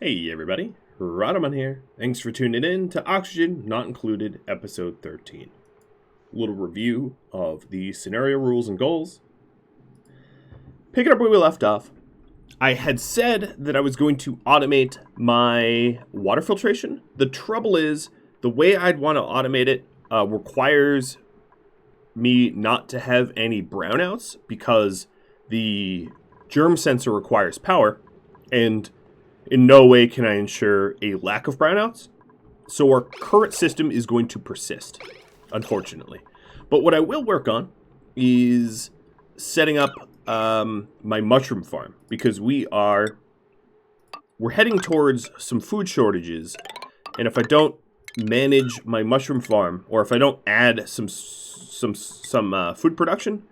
Hey everybody, Radaman here. Thanks for tuning in to Oxygen Not Included, Episode 13. A little review of the scenario rules and goals. Picking up where we left off, I had said that I was going to automate my water filtration. The trouble is, the way I'd want to automate it requires me not to have any brownouts because the germ sensor requires power, and in no way can I ensure a lack of brownouts. So our current system is going to persist, unfortunately. But what I will work on is setting up my mushroom farm, because we're heading towards some food shortages, and if I don't manage my mushroom farm, or if I don't add some food production,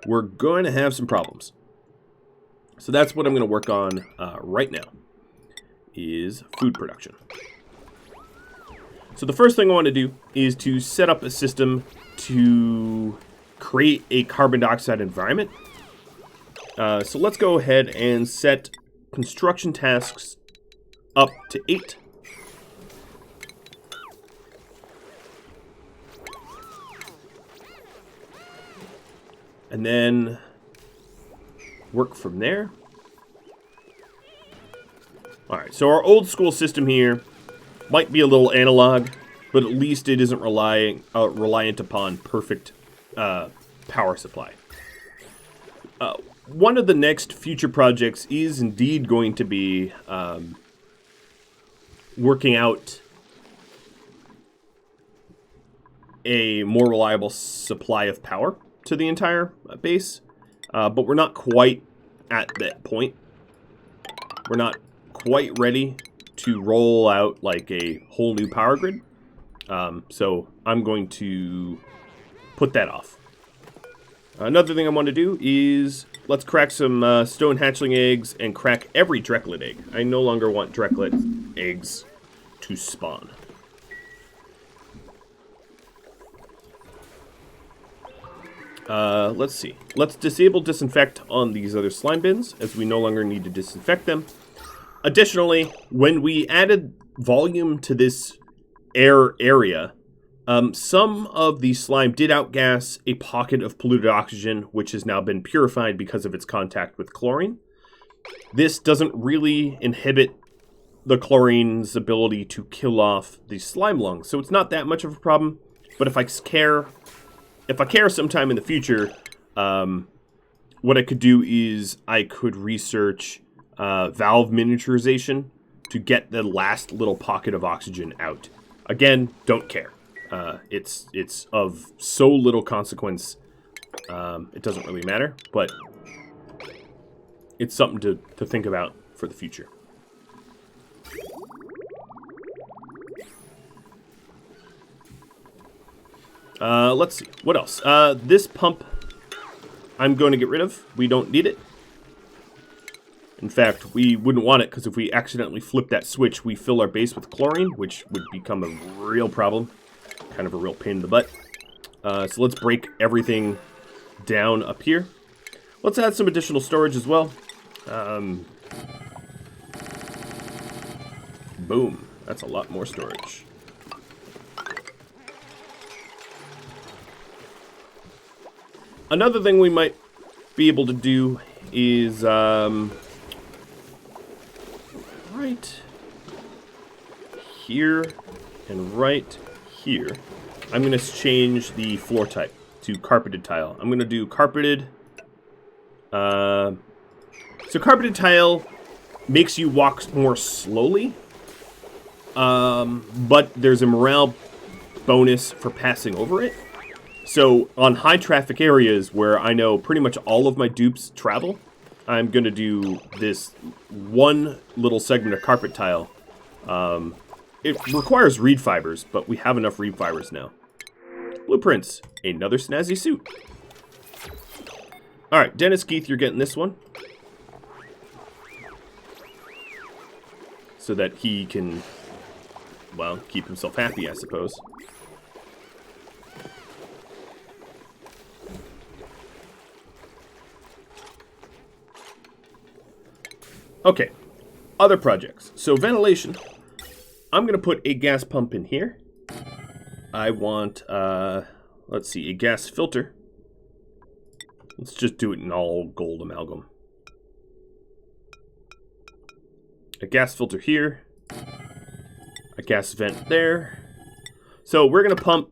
we're going to have some problems. So that's what I'm going to work on right now, is food production. So the first thing I want to do is to set up a system to create a carbon dioxide environment. So let's go ahead and set construction tasks up to 8. And then work from there. Alright, so our old school system here might be a little analog, but at least it isn't reliant upon perfect power supply. One of the next future projects is indeed going to be working out a more reliable supply of power to the entire base, but we're not quite at that point. We're not quite ready to roll out like a whole new power grid, so I'm going to put that off. Another thing I want to do is let's crack some stone hatchling eggs and crack every Drecklet egg. I no longer want Drecklet eggs to spawn. Let's see. Let's disable disinfect on these other slime bins, as we no longer need to disinfect them. Additionally, when we added volume to this air area, some of the slime did outgas a pocket of polluted oxygen, which has now been purified because of its contact with chlorine. This doesn't really inhibit the chlorine's ability to kill off the slime lungs, so it's not that much of a problem. But if I care sometime in the future, what I could do is I could research valve miniaturization to get the last little pocket of oxygen out. Again, don't care. It's of so little consequence, it doesn't really matter, but it's something to think about for the future. Let's see. What else? This pump I'm going to get rid of. We don't need it. In fact, we wouldn't want it, because if we accidentally flip that switch, we fill our base with chlorine, which would become a real problem. Kind of a real pain in the butt. So let's break everything down up here. Let's add some additional storage as well. Boom. That's a lot more storage. Another thing we might be able to do is right here and right here, I'm going to change the floor type to carpeted tile. I'm going to do carpeted. So carpeted tile makes you walk more slowly, but there's a morale bonus for passing over it. So on high traffic areas where I know pretty much all of my dupes travel, I'm going to do this one little segment of carpet tile. It requires reed fibers, but we have enough reed fibers now. Blueprints. Another snazzy suit. Alright, Dennis Keith, you're getting this one. So that he can, well, keep himself happy, I suppose. Okay. Other projects. So ventilation. I'm going to put a gas pump in here. I want, let's see, a gas filter. Let's just do it in all gold amalgam. A gas filter here. A gas vent there. So we're going to pump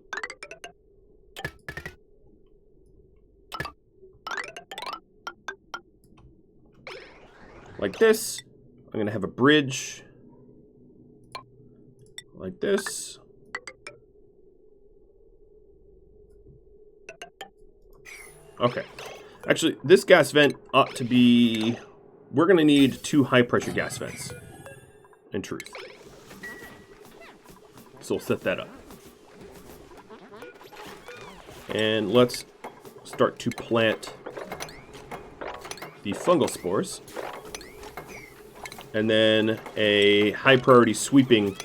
like this. I'm going to have a bridge like this. Okay. Actually, this gas vent ought to be... We're going to need 2 high-pressure gas vents, in truth. So we'll set that up. And let's start to plant the fungal spores. And then a high-priority sweeping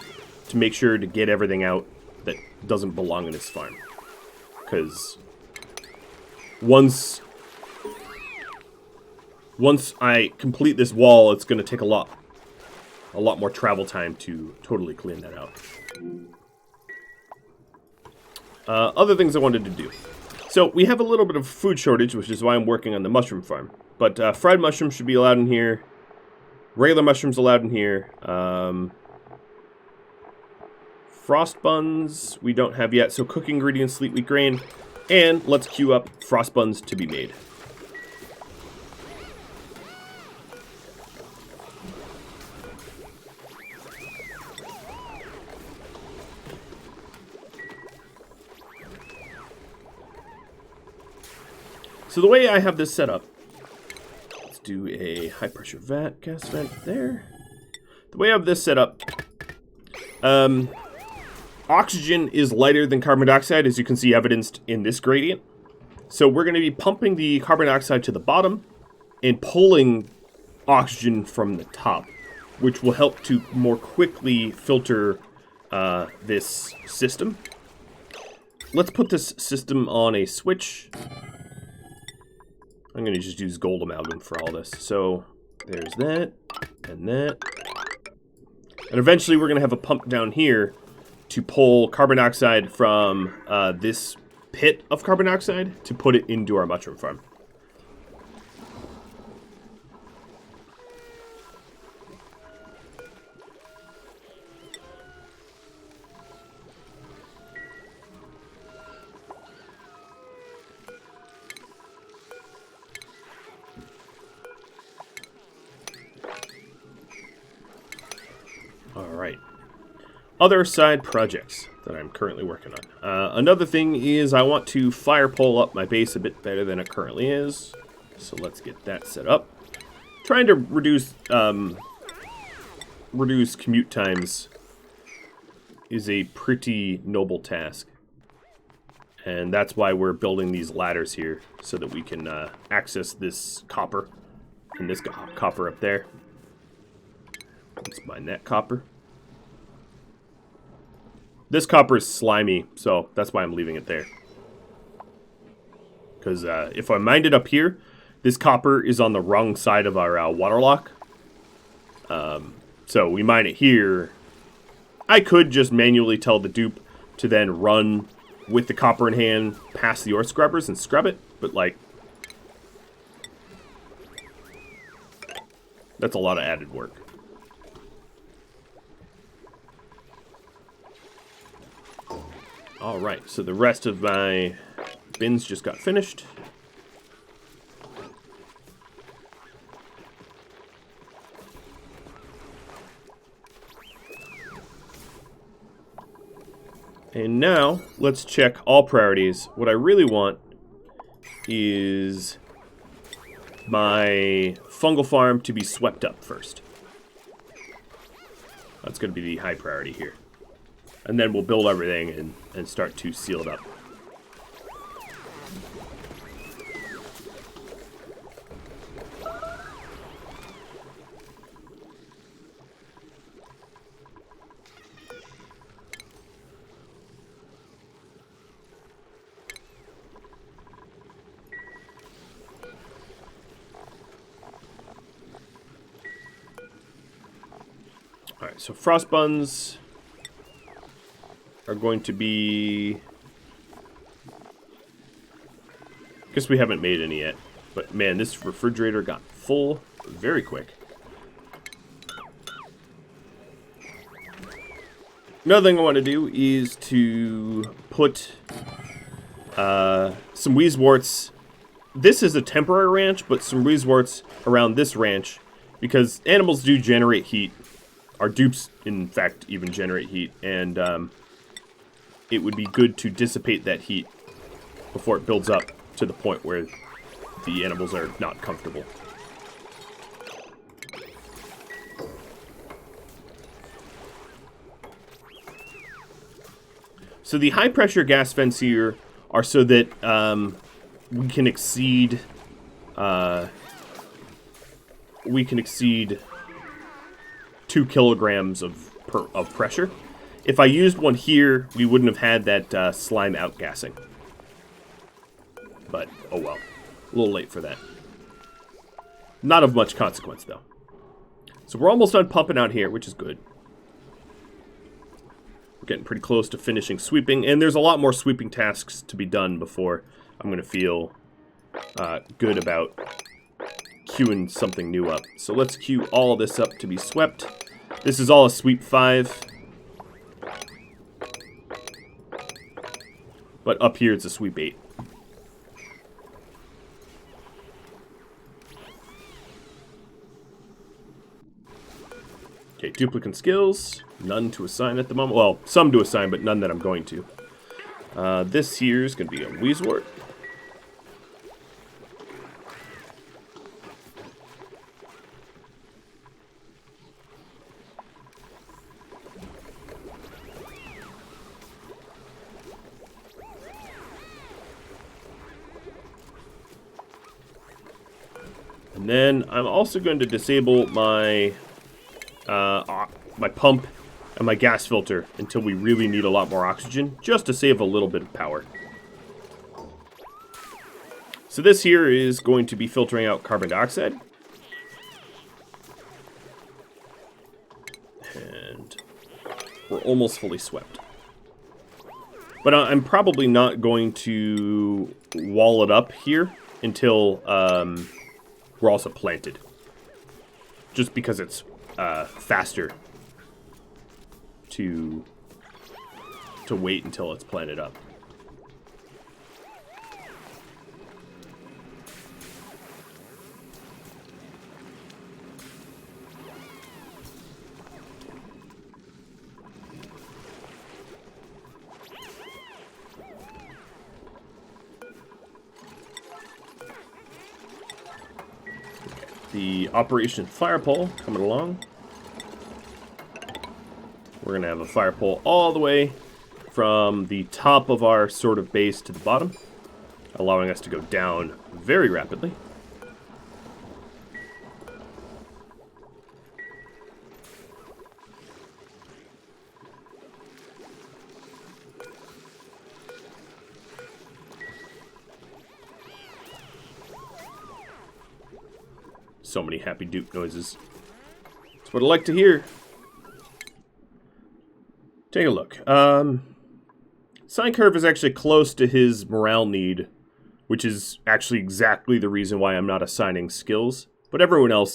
to make sure to get everything out that doesn't belong in this farm. Because once I complete this wall, it's going to take a lot more travel time to totally clean that out. Other things I wanted to do. So we have a little bit of food shortage, which is why I'm working on the mushroom farm. But fried mushrooms should be allowed in here. Regular mushrooms allowed in here. Frost buns we don't have yet. So cooked ingredients, sleet wheat grain. And let's queue up frost buns to be made. So the way I have this set up, let's do a high pressure gas vent there. The way I have this set up, oxygen is lighter than carbon dioxide, as you can see evidenced in this gradient. So we're going to be pumping the carbon dioxide to the bottom and pulling oxygen from the top, which will help to more quickly filter this system. Let's put this system on a switch. I'm going to just use gold amalgam for all this. So there's that and that. And eventually we're going to have a pump down here to pull carbon dioxide from this pit of carbon dioxide to put it into our mushroom farm. Alright. Other side projects that I'm currently working on. Another thing is I want to fire pole up my base a bit better than it currently is. So let's get that set up. Trying to reduce commute times is a pretty noble task. And that's why we're building these ladders here, so that we can access this copper and this copper up there. Let's mine that copper. This copper is slimy, so that's why I'm leaving it there. Because if I mined it up here, this copper is on the wrong side of our water lock. So we mine it here. I could just manually tell the dupe to then run with the copper in hand past the ore scrubbers and scrub it, but like, that's a lot of added work. Alright, so the rest of my bins just got finished. And now, let's check all priorities. What I really want is my fungal farm to be swept up first. That's going to be the high priority here. And then we'll build everything and start to seal it up. Alright, so frost buns are going to be... Guess we haven't made any yet. But man, this refrigerator got full very quick. Another thing I want to do is to put some Wheezeworts. This is a temporary ranch, but some Wheezeworts around this ranch, because animals do generate heat. Our dupes, in fact, even generate heat, and it would be good to dissipate that heat before it builds up to the point where the animals are not comfortable. So the high pressure gas vents here are so that we can exceed 2 kilograms of pressure. If I used one here, we wouldn't have had that slime outgassing. But oh well, a little late for that. Not of much consequence though. So we're almost done pumping out here, which is good. We're getting pretty close to finishing sweeping, and there's a lot more sweeping tasks to be done before I'm going to feel good about queuing something new up. So let's queue all this up to be swept. This is all a sweep 5. But up here it's a sweep 8. Okay, duplicate skills. None to assign at the moment. Well, some to assign, but none that I'm going to. This here is going to be a Wheezewort. And then I'm also going to disable my my pump and my gas filter until we really need a lot more oxygen, just to save a little bit of power. So this here is going to be filtering out carbon dioxide. And we're almost fully swept. But I'm probably not going to wall it up here until we're also planted. Just because it's faster to wait until it's planted up. The Operation Fire Pole coming along. We're going to have a fire pole all the way from the top of our sort of base to the bottom, allowing us to go down very rapidly. So many happy dupe noises. That's what I like to hear. Take a look. Sine Curve is actually close to his morale need, which is actually exactly the reason why I'm not assigning skills. But everyone else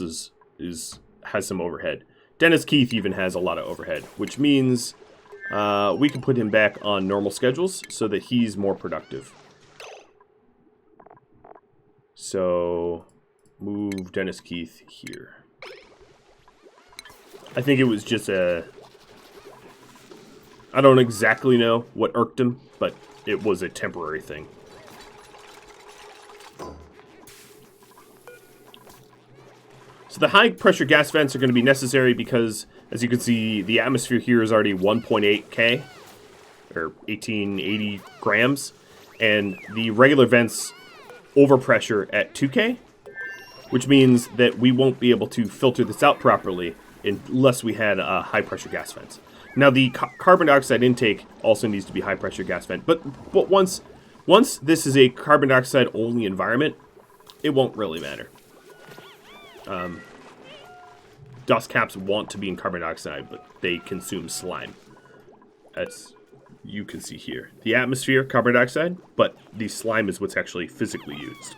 has some overhead. Dennis Keith even has a lot of overhead, which means we can put him back on normal schedules so that he's more productive. So move Dennis Keith here. I think it was just I don't exactly know what irked him, but it was a temporary thing. So the high pressure gas vents are going to be necessary because, as you can see, the atmosphere here is already 1.8 K, or 1880 grams, and the regular vents overpressure at 2K, which means that we won't be able to filter this out properly unless we had high pressure gas vents. Now, the carbon dioxide intake also needs to be high pressure gas vent, but once this is a carbon dioxide only environment, it won't really matter. dust caps want to be in carbon dioxide, but they consume slime. As you can see here. The atmosphere, carbon dioxide, but the slime is what's actually physically used.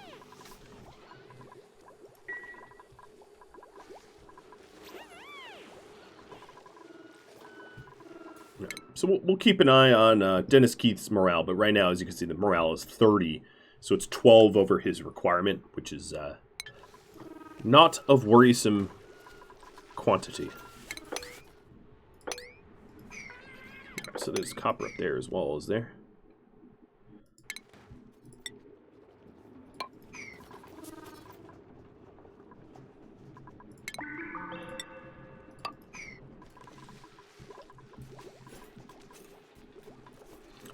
So we'll keep an eye on Dennis Keith's morale, but right now, as you can see, the morale is 30, so it's 12 over his requirement, which is not of worrisome quantity. So there's copper up there as well, is there?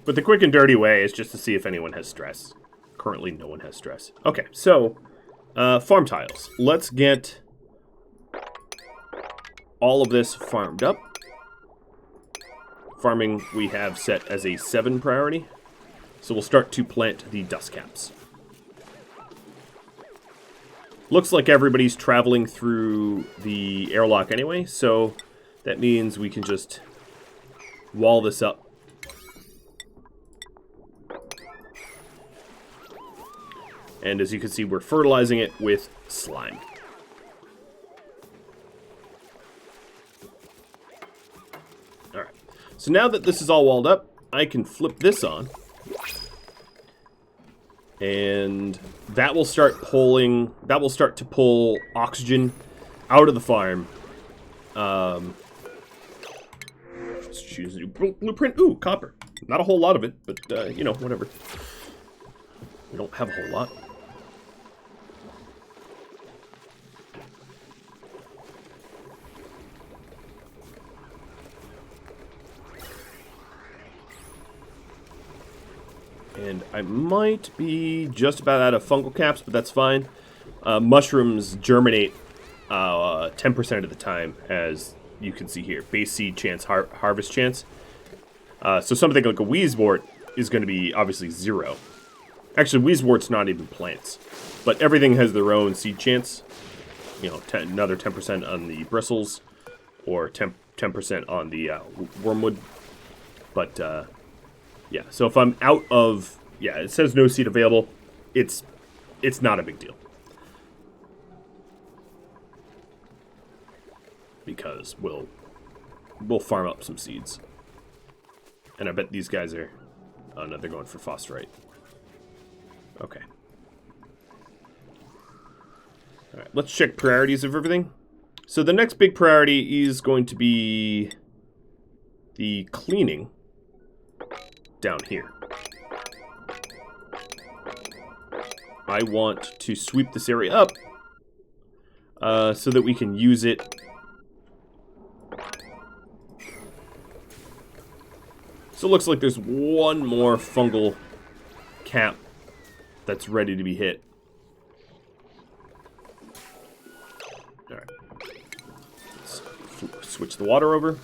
But the quick and dirty way is just to see if anyone has stress. Currently, no one has stress. Okay, so farm tiles. Let's get all of this farmed up. Farming we have set as a 7 priority. So we'll start to plant the dust caps. Looks like everybody's traveling through the airlock anyway, so that means we can just wall this up. And as you can see, we're fertilizing it with slime. Alright. So now that this is all walled up, I can flip this on. And that will start to pull oxygen out of the farm. Let's choose a new blueprint. Ooh, copper. Not a whole lot of it, but, you know, whatever. We don't have a whole lot. And I might be just about out of fungal caps, but that's fine. Mushrooms germinate 10% of the time, as you can see here. Base seed chance, harvest chance. So something like a wheezewort is going to be obviously 0. Actually, wheezewort's not even plants. But everything has their own seed chance. You know, another 10% on the bristles, or 10% on the wormwood. But, yeah, so if I'm out of... Yeah, it says no seed available. It's not a big deal. Because we'll farm up some seeds. And I bet these guys are... Oh, no, they're going for phosphorite. Okay. Alright, let's check priorities of everything. So the next big priority is going to be the cleaning down here. I want to sweep this area up so that we can use it So it looks like there's one more fungal cap that's ready to be hit. Alright. Let's switch the water over.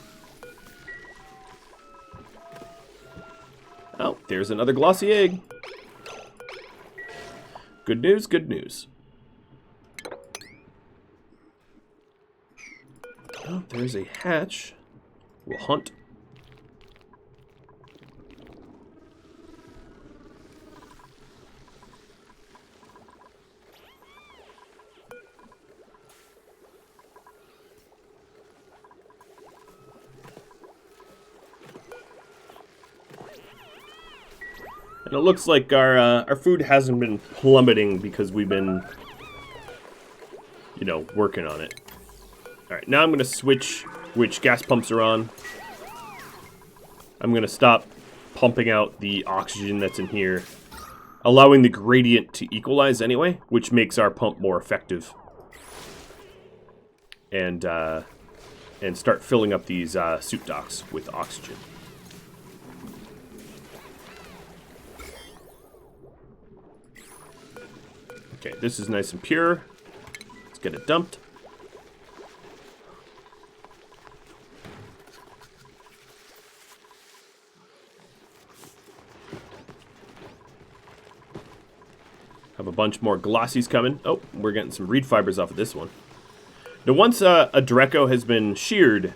Oh, there's another glossy egg. Good news, good news. Oh, there's a hatch. We'll hunt. And it looks like our food hasn't been plummeting because we've been, you know, working on it. Alright, now I'm going to switch which gas pumps are on. I'm going to stop pumping out the oxygen that's in here, allowing the gradient to equalize anyway, which makes our pump more effective. And start filling up these soup docks with oxygen. Okay, this is nice and pure. Let's get it dumped. Have a bunch more glossies coming. Oh, we're getting some reed fibers off of this one. Now, once a Draco has been sheared,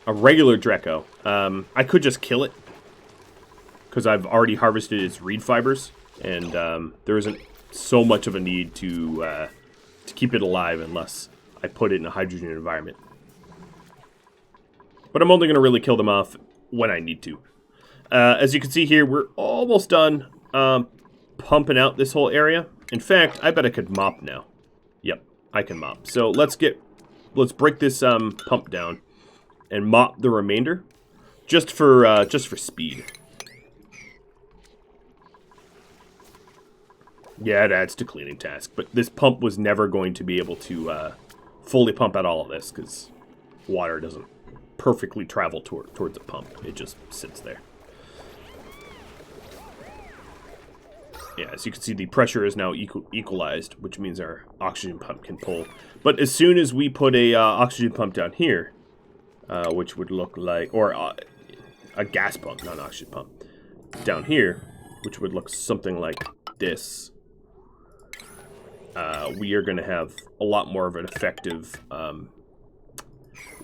a regular Draco, I could just kill it because I've already harvested its reed fibers, and there isn't so much of a need to keep it alive unless I put it in a hydrogen environment. But I'm only going to really kill them off when I need to. As you can see here, we're almost done pumping out this whole area. In fact, I bet I could mop now. Yep, I can mop. So let's break this pump down and mop the remainder, just for speed. Yeah, it adds to cleaning task, but this pump was never going to be able to fully pump out all of this because water doesn't perfectly travel towards a pump. It just sits there. Yeah, as you can see, the pressure is now equalized, which means our oxygen pump can pull. But as soon as we put a oxygen pump down here, which would look like, or a gas pump, not an oxygen pump, down here, which would look something like this, we are going to have a lot more of an effective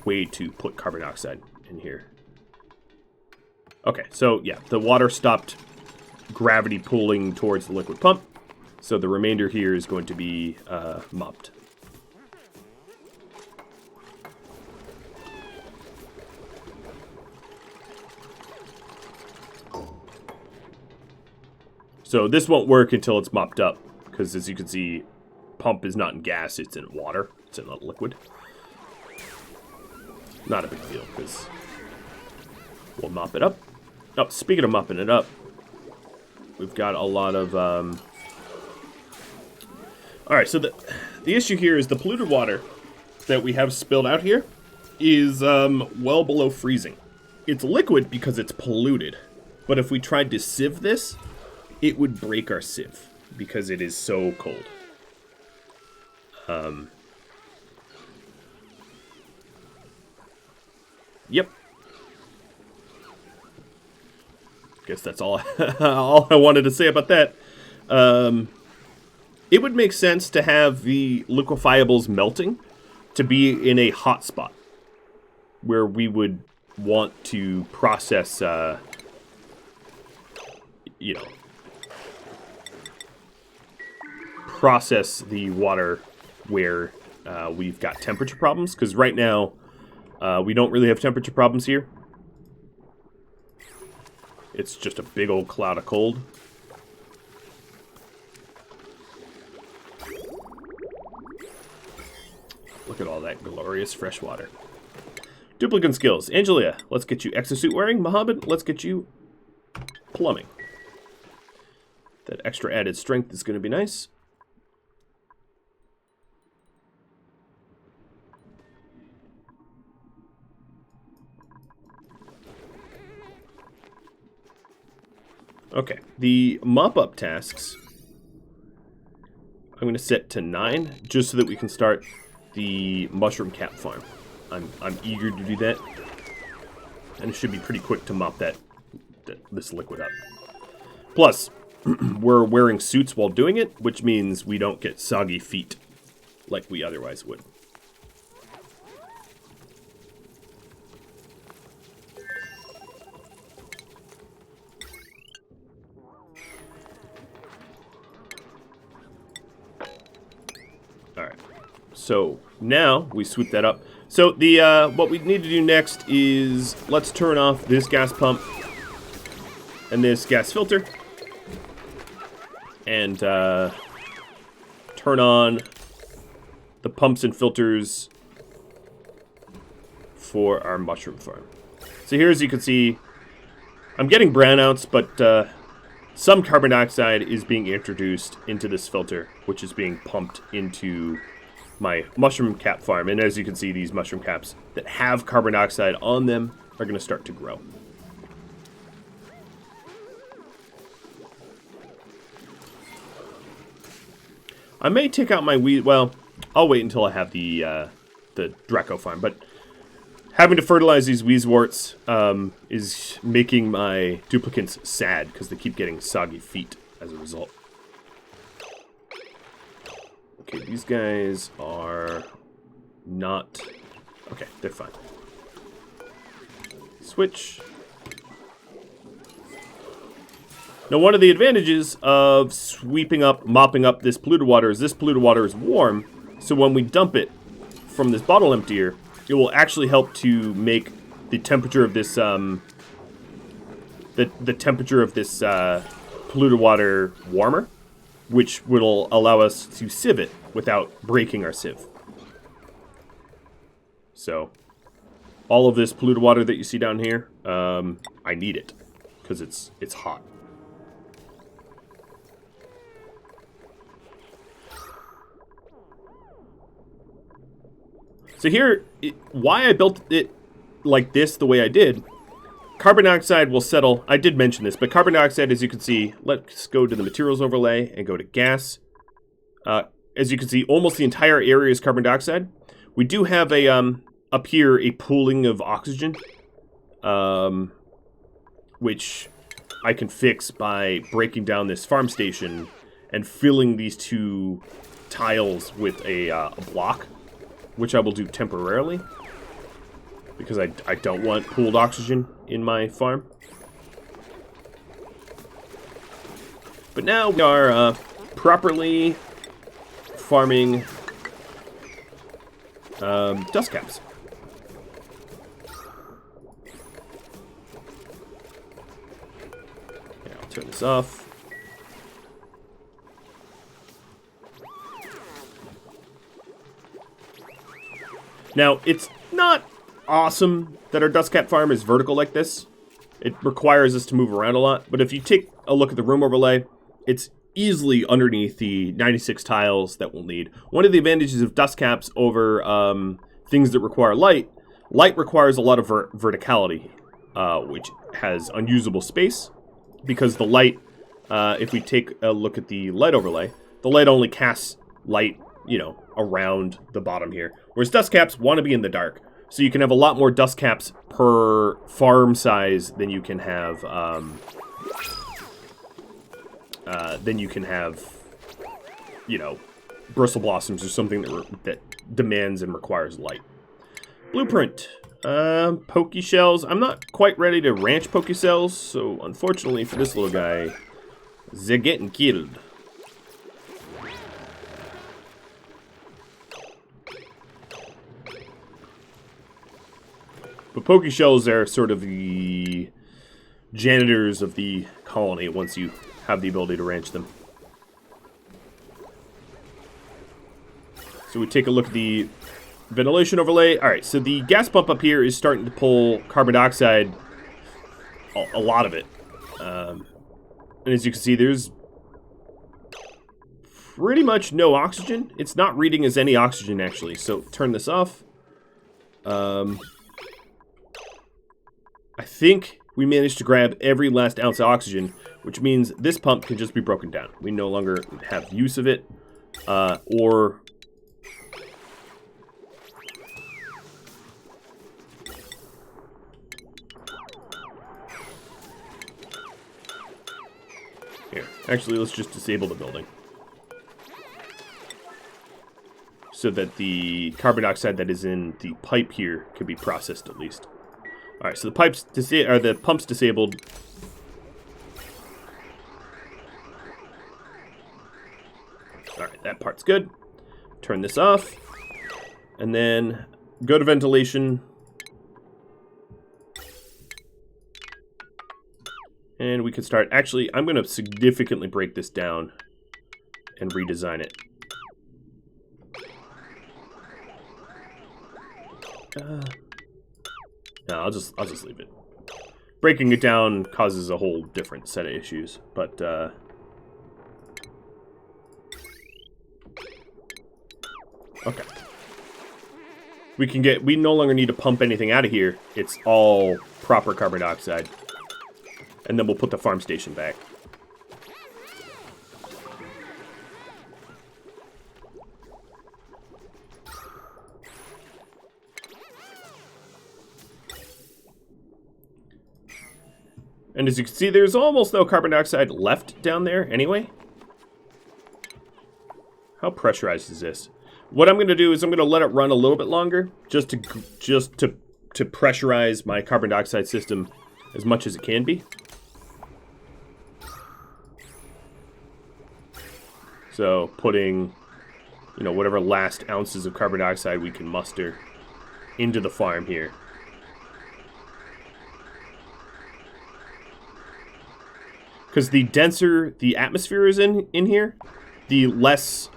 way to put carbon dioxide in here. Okay, so yeah, the water stopped gravity pulling towards the liquid pump, so the remainder here is going to be mopped. So this won't work until it's mopped up, because as you can see, pump is not in gas, it's in water, it's in a liquid. Not a big deal, because we'll mop it up. Oh, speaking of mopping it up, we've got a lot of... Alright, so the issue here is the polluted water that we have spilled out here is well below freezing. It's liquid because it's polluted, but if we tried to sieve this, it would break our sieve because it is so cold. Yep. Guess that's all, all I wanted to say about that. It would make sense to have the liquefiables melting to be in a hot spot where we would want to process, process the water where we've got temperature problems, because right now we don't really have temperature problems here. It's just a big old cloud of cold. Look at all that glorious fresh water. Duplicant skills. Angelia, let's get you exosuit wearing. Mohammed, let's get you plumbing. That extra added strength is going to be nice. Okay, the mop-up tasks, I'm going to set to 9, just so that we can start the mushroom cap farm. I'm eager to do that, and it should be pretty quick to mop this liquid up. Plus, we're wearing suits while doing it, which means we don't get soggy feet like we otherwise would. So now we sweep that up. So the what we need to do next is let's turn off this gas pump and this gas filter, and turn on the pumps and filters for our mushroom farm. So here, as you can see, I'm getting brownouts, but some carbon dioxide is being introduced into this filter, which is being pumped into my mushroom cap farm. And as you can see, these mushroom caps that have carbon dioxide on them are going to start to grow. I may take out my weed. Well, I'll wait until I have the Draco farm. But having to fertilize these Weezeworts is making my duplicants sad because they keep getting soggy feet as a result. Okay, these guys are not... Okay, they're fine. Switch. Now, one of the advantages of mopping up this polluted water is this polluted water is warm, so when we dump it from this bottle emptier, it will actually help to make the temperature of this, the temperature of this polluted water warmer, which will allow us to sieve it without breaking our sieve. So, all of this polluted water that you see down here, I need it, because it's hot. So here, why I built it like this, the way I did, carbon dioxide will settle. I did mention this, but carbon dioxide, as you can see, let's go to the materials overlay and go to gas. As you can see, almost the entire area is carbon dioxide. We do have a, up here, a pooling of oxygen, which I can fix by breaking down this farm station and filling these two tiles with a block, which I will do temporarily, because I don't want pooled oxygen in my farm. But now we are properly farming dust caps. Yeah, I'll turn this off. Now, it's not awesome that our dust cap farm is vertical like this. It requires us to move around a lot. But if you take a look at the room overlay, it's easily underneath the 96 tiles that we'll need. One of the advantages of dust caps over things that require light requires a lot of verticality, which has unusable space. Because the light, if we take a look at the light overlay, the light only casts light, you know, around the bottom here. Whereas dust caps want to be in the dark. So you can have a lot more dust caps per farm size than you can have, you know, bristle blossoms or something that demands and requires light. Blueprint. Pokey shells. I'm not quite ready to ranch pokey shells, so unfortunately for this little guy, they're getting killed. But pokey shells are sort of the janitors of the colony once you have the ability to ranch them. So we take a look at the ventilation overlay. Alright, so the gas pump up here is starting to pull carbon dioxide, a lot of it. And as you can see, there's pretty much no oxygen. It's not reading as any oxygen, actually. So turn this off. I think we managed to grab every last ounce of oxygen, which means this pump can just be broken down. We no longer have use of it, or... Here, actually, let's just disable the building. So that the carbon dioxide that is in the pipe here can be processed at least. Alright, so the pump's disabled. Alright, that part's good. Turn this off. And then go to ventilation. And we can start. Actually, I'm going to significantly break this down and redesign it. No, I'll just leave it. Breaking it down causes a whole different set of issues, but okay. We no longer need to pump anything out of here. It's all proper carbon dioxide. And then we'll put the farm station back. And as you can see, there's almost no carbon dioxide left down there anyway. How pressurized is this? What I'm going to do is I'm going to let it run a little bit longer, just to pressurize my carbon dioxide system as much as it can be. So putting, you know, whatever last ounces of carbon dioxide we can muster into the farm here. Because the denser the atmosphere is in here, the less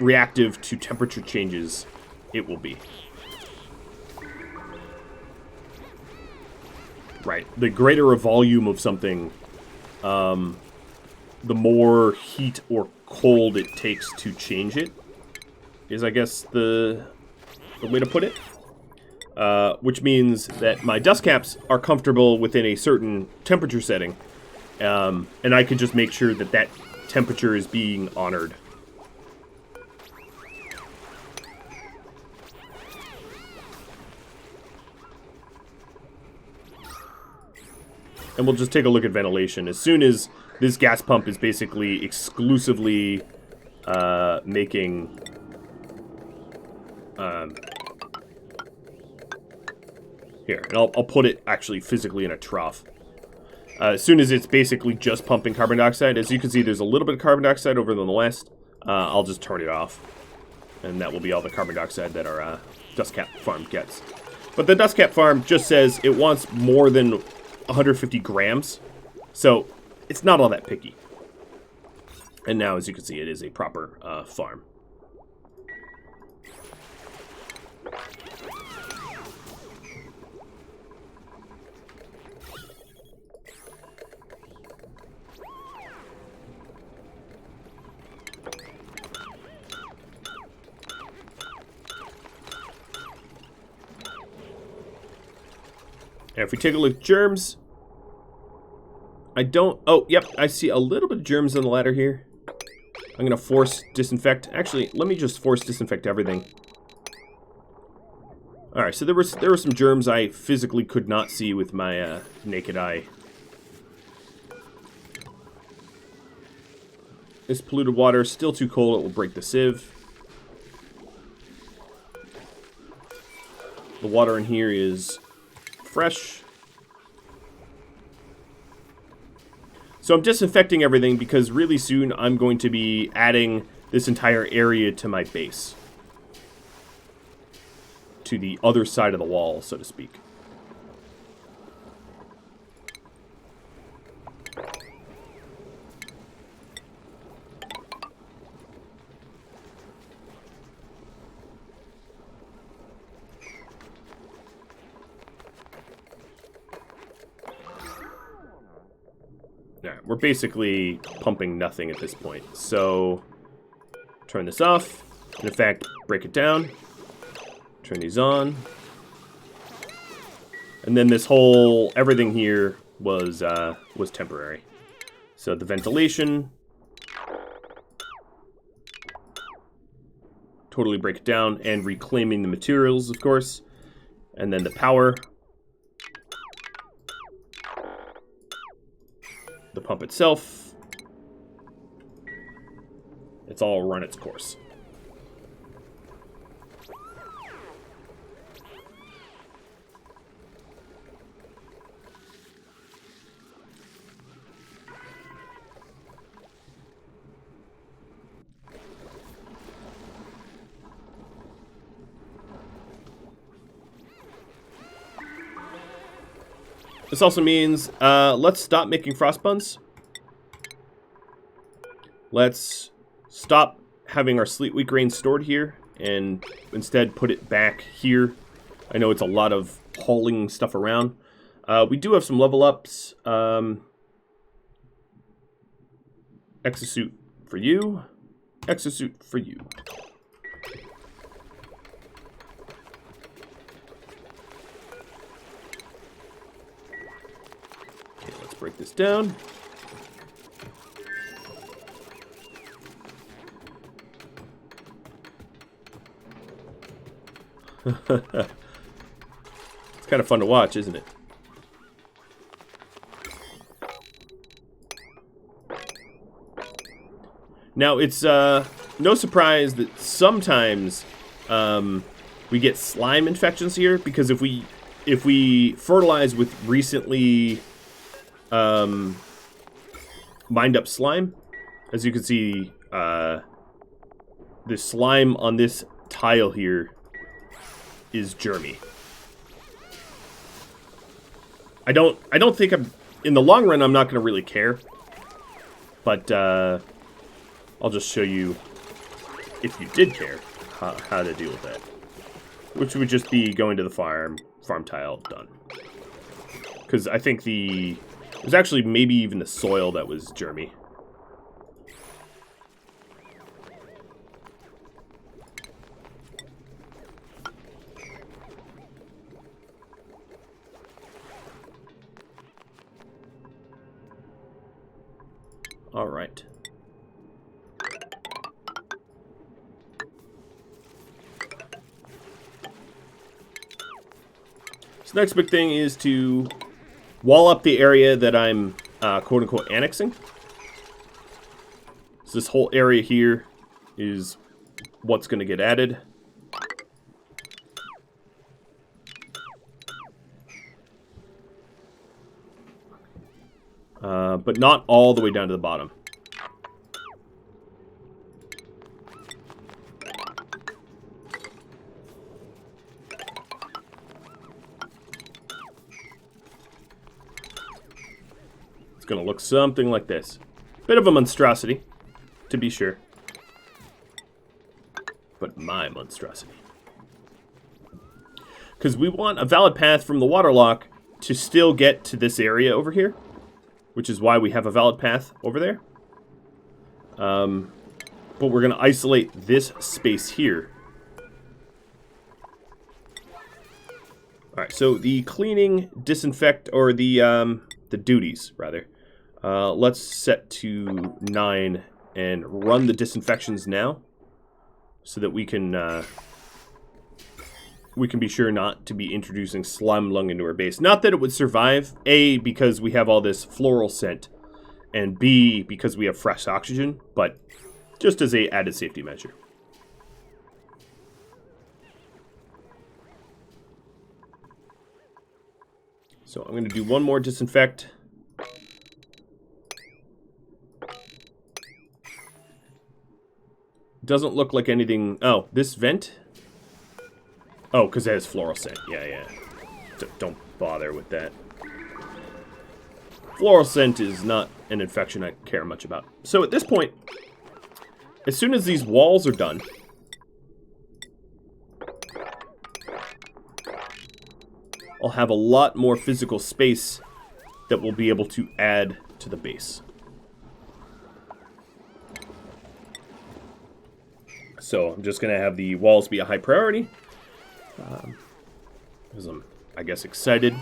reactive to temperature changes it will be. Right. The greater a volume of something, the more heat or cold it takes to change it, is I guess the way to put it. Which means that my dust caps are comfortable within a certain temperature setting. And I can just make sure that that temperature is being honored. And we'll just take a look at ventilation. As soon as this gas pump is basically exclusively making... here, and I'll put it actually physically in a trough. As soon as it's basically just pumping carbon dioxide, as you can see, there's a little bit of carbon dioxide over on the west. I'll just turn it off, and that will be all the carbon dioxide that our dust cap farm gets. But the dust cap farm just says it wants more than 150 grams, so it's not all that picky. And now, as you can see, it is a proper farm. Now, if we take a look at germs, I don't... Oh, yep, I see a little bit of germs on the ladder here. I'm going to force disinfect. Actually, let me just force disinfect everything. Alright, so there were some germs I physically could not see with my naked eye. This polluted water is still too cold. It will break the sieve. The water in here is fresh. So I'm disinfecting everything because really soon I'm going to be adding this entire area to my base. To the other side of the wall, so to speak. Alright, we're basically pumping nothing at this point. So, turn this off. And in fact, break it down. Turn these on. And then this whole, everything here was temporary. So the ventilation. Totally break it down and reclaiming the materials, of course. And then the power. The pump itself, it's all run its course. This also means, let's stop making frost buns. Let's stop having our sleet weak grain stored here and instead put it back here. I know it's a lot of hauling stuff around. We do have some level ups. Exosuit for you. Exosuit for you. Break this down. It's kind of fun to watch, isn't it? Now it's no surprise that sometimes we get slime infections here, because if we fertilize with recently mined up slime, as you can see, the slime on this tile here is germy. I don't think in the long run I'm not going to really care, but I'll just show you, if you did care, how to deal with that, which would just be going to the farm tile, done. Because I think it was actually maybe even the soil that was germy. All right. So next big thing is to wall up the area that I'm quote-unquote annexing. So this whole area here is what's going to get added. But not all the way down to the bottom. It's going to look something like this. Bit of a monstrosity, to be sure. But my monstrosity. Because we want a valid path from the waterlock to still get to this area over here, which is why we have a valid path over there. But we're going to isolate this space here. Alright, so the cleaning, disinfect, or the duties, rather. Let's set to 9 and run the disinfections now, so that we can be sure not to be introducing slime lung into our base. Not that it would survive, A, because we have all this floral scent, and B, because we have fresh oxygen, but just as a added safety measure. So I'm going to do one more disinfect. Doesn't look like anything... Oh, this vent? Oh, because it has floral scent. Yeah. Don't bother with that. Floral scent is not an infection I care much about. So at this point, as soon as these walls are done, I'll have a lot more physical space that we'll be able to add to the base. So I'm just going to have the walls be a high priority. Because I'm, I guess, excited.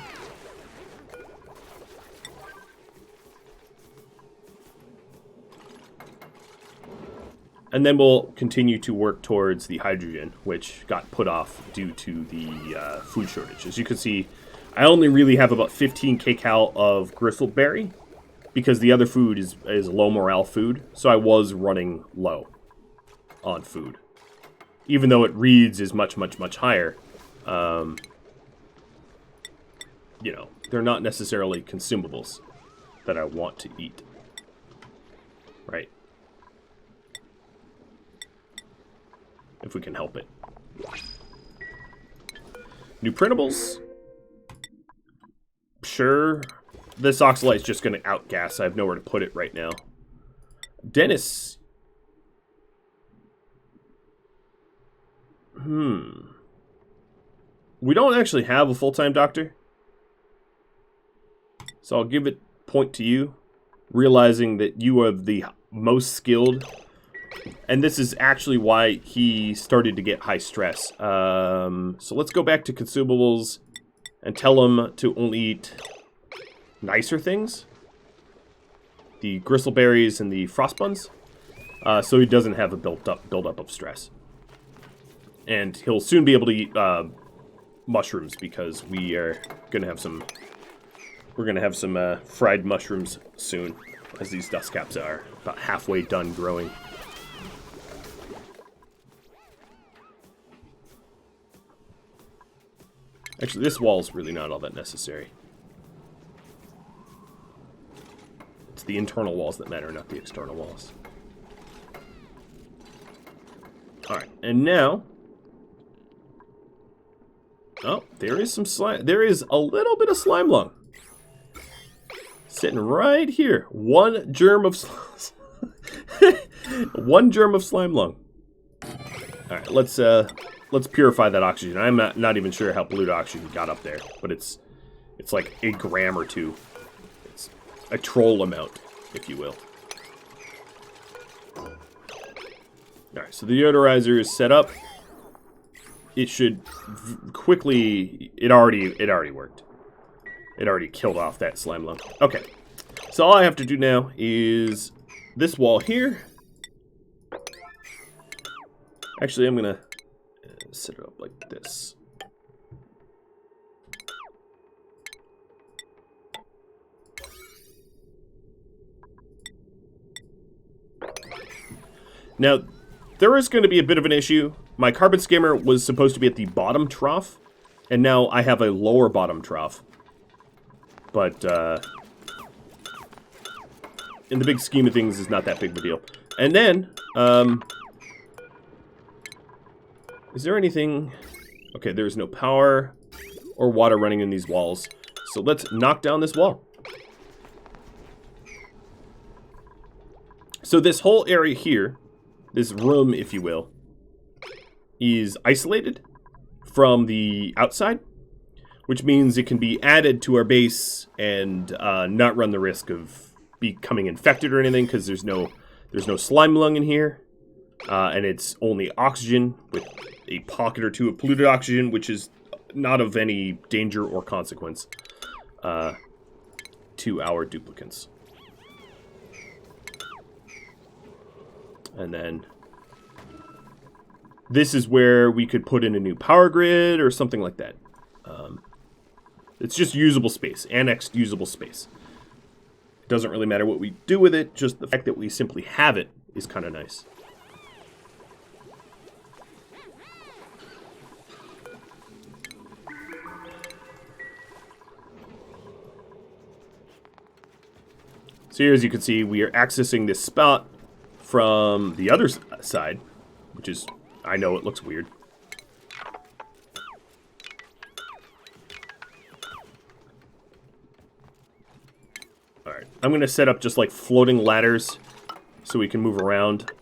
And then we'll continue to work towards the hydrogen, which got put off due to the food shortage. As you can see, I only really have about 15 kcal of gristleberry, because the other food is low morale food, so I was running low on food. Even though it reads is much, much, much higher, you know, they're not necessarily consumables that I want to eat. Right? If we can help it. New printables. Sure. This oxalite's just going to outgas. I have nowhere to put it right now. Dennis. We don't actually have a full-time doctor. So I'll give it point to you, realizing that you are the most skilled. And this is actually why he started to get high stress. So let's go back to consumables and tell him to only eat nicer things. The gristleberries and the frost buns. So he doesn't have a build-up of stress. And he'll soon be able to eat mushrooms, because we are going to have some... We're going to have some fried mushrooms soon, as these dust caps are about halfway done growing. Actually, this wall's really not all that necessary. It's the internal walls that matter, not the external walls. Alright, and now... Oh, there is some slime. There is a little bit of slime lung. Sitting right here. One germ of one germ of slime lung. Alright, let's purify that oxygen. I'm not even sure how polluted oxygen got up there, but it's like a gram or two. It's a troll amount, if you will. Alright, so the deodorizer is set up. It should quickly... It already worked. It already killed off that slime lung. Okay, so all I have to do now is this wall here. Actually, I'm gonna set it up like this. Now, there is going to be a bit of an issue. My carbon skimmer was supposed to be at the bottom trough, and now I have a lower bottom trough. But, in the big scheme of things, it's not that big of a deal. And then, is there anything... Okay, there's no power or water running in these walls. So let's knock down this wall. So this whole area here, this room, if you will, is isolated from the outside, which means it can be added to our base and not run the risk of becoming infected or anything, because there's no slime lung in here, and it's only oxygen with a pocket or two of polluted oxygen, which is not of any danger or consequence to our duplicants. And then this is where we could put in a new power grid or something like that. It's just usable space, annexed usable space. It doesn't really matter what we do with it, just the fact that we simply have it is kind of nice. So here, as you can see, we are accessing this spot from the other side, which is, I know it looks weird. Alright, I'm going to set up just like floating ladders so we can move around.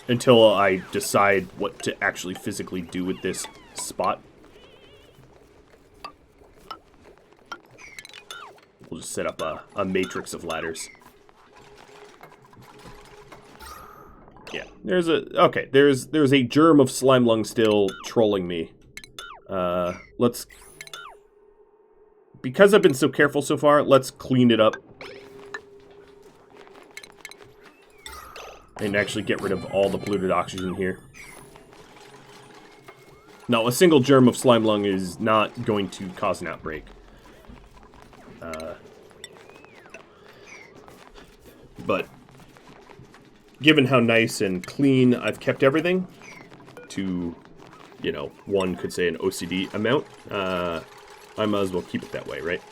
Until I decide what to actually physically do with this spot. We'll just set up a matrix of ladders. Yeah, there's a germ of slime lung still trolling me. Because I've been so careful so far, let's clean it up. And actually get rid of all the polluted oxygen here. Now, a single germ of slime lung is not going to cause an outbreak. But given how nice and clean I've kept everything to, you know, one could say an OCD amount, I might as well keep it that way, right?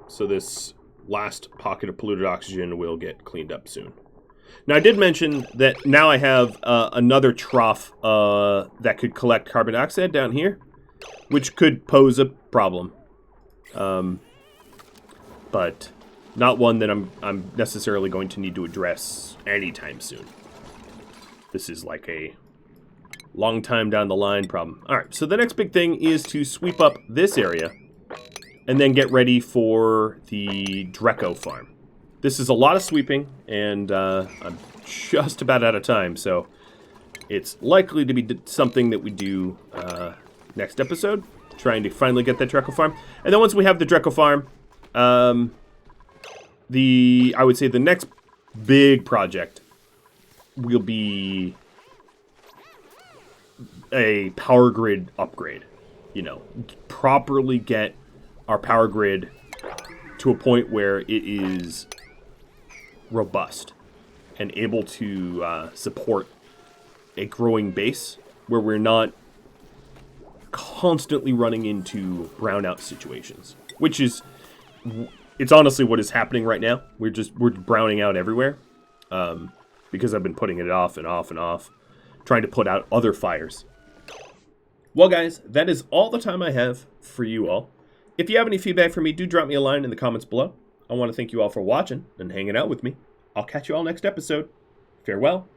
So this last pocket of polluted oxygen will get cleaned up soon. Now, I did mention that now I have another trough that could collect carbon dioxide down here, which could pose a problem. But not one that I'm necessarily going to need to address anytime soon. This is like a long time down the line problem. All right, so the next big thing is to sweep up this area and then get ready for the Dreco farm. This is a lot of sweeping, and I'm just about out of time, so it's likely to be something that we do next episode, trying to finally get that Dreco farm. And then once we have the Dreco farm, I would say the next big project will be a power grid upgrade. You know, properly get our power grid to a point where it is robust and able to support a growing base where we're not constantly running into brownout situations, which is, it's honestly what is happening right now. We're browning out everywhere because I've been putting it off and off and off, trying to put out other fires. Well, guys, that is all the time I have for you all. If you have any feedback for me, do drop me a line in the comments below. I want to thank you all for watching and hanging out with me. I'll catch you all next episode. Farewell.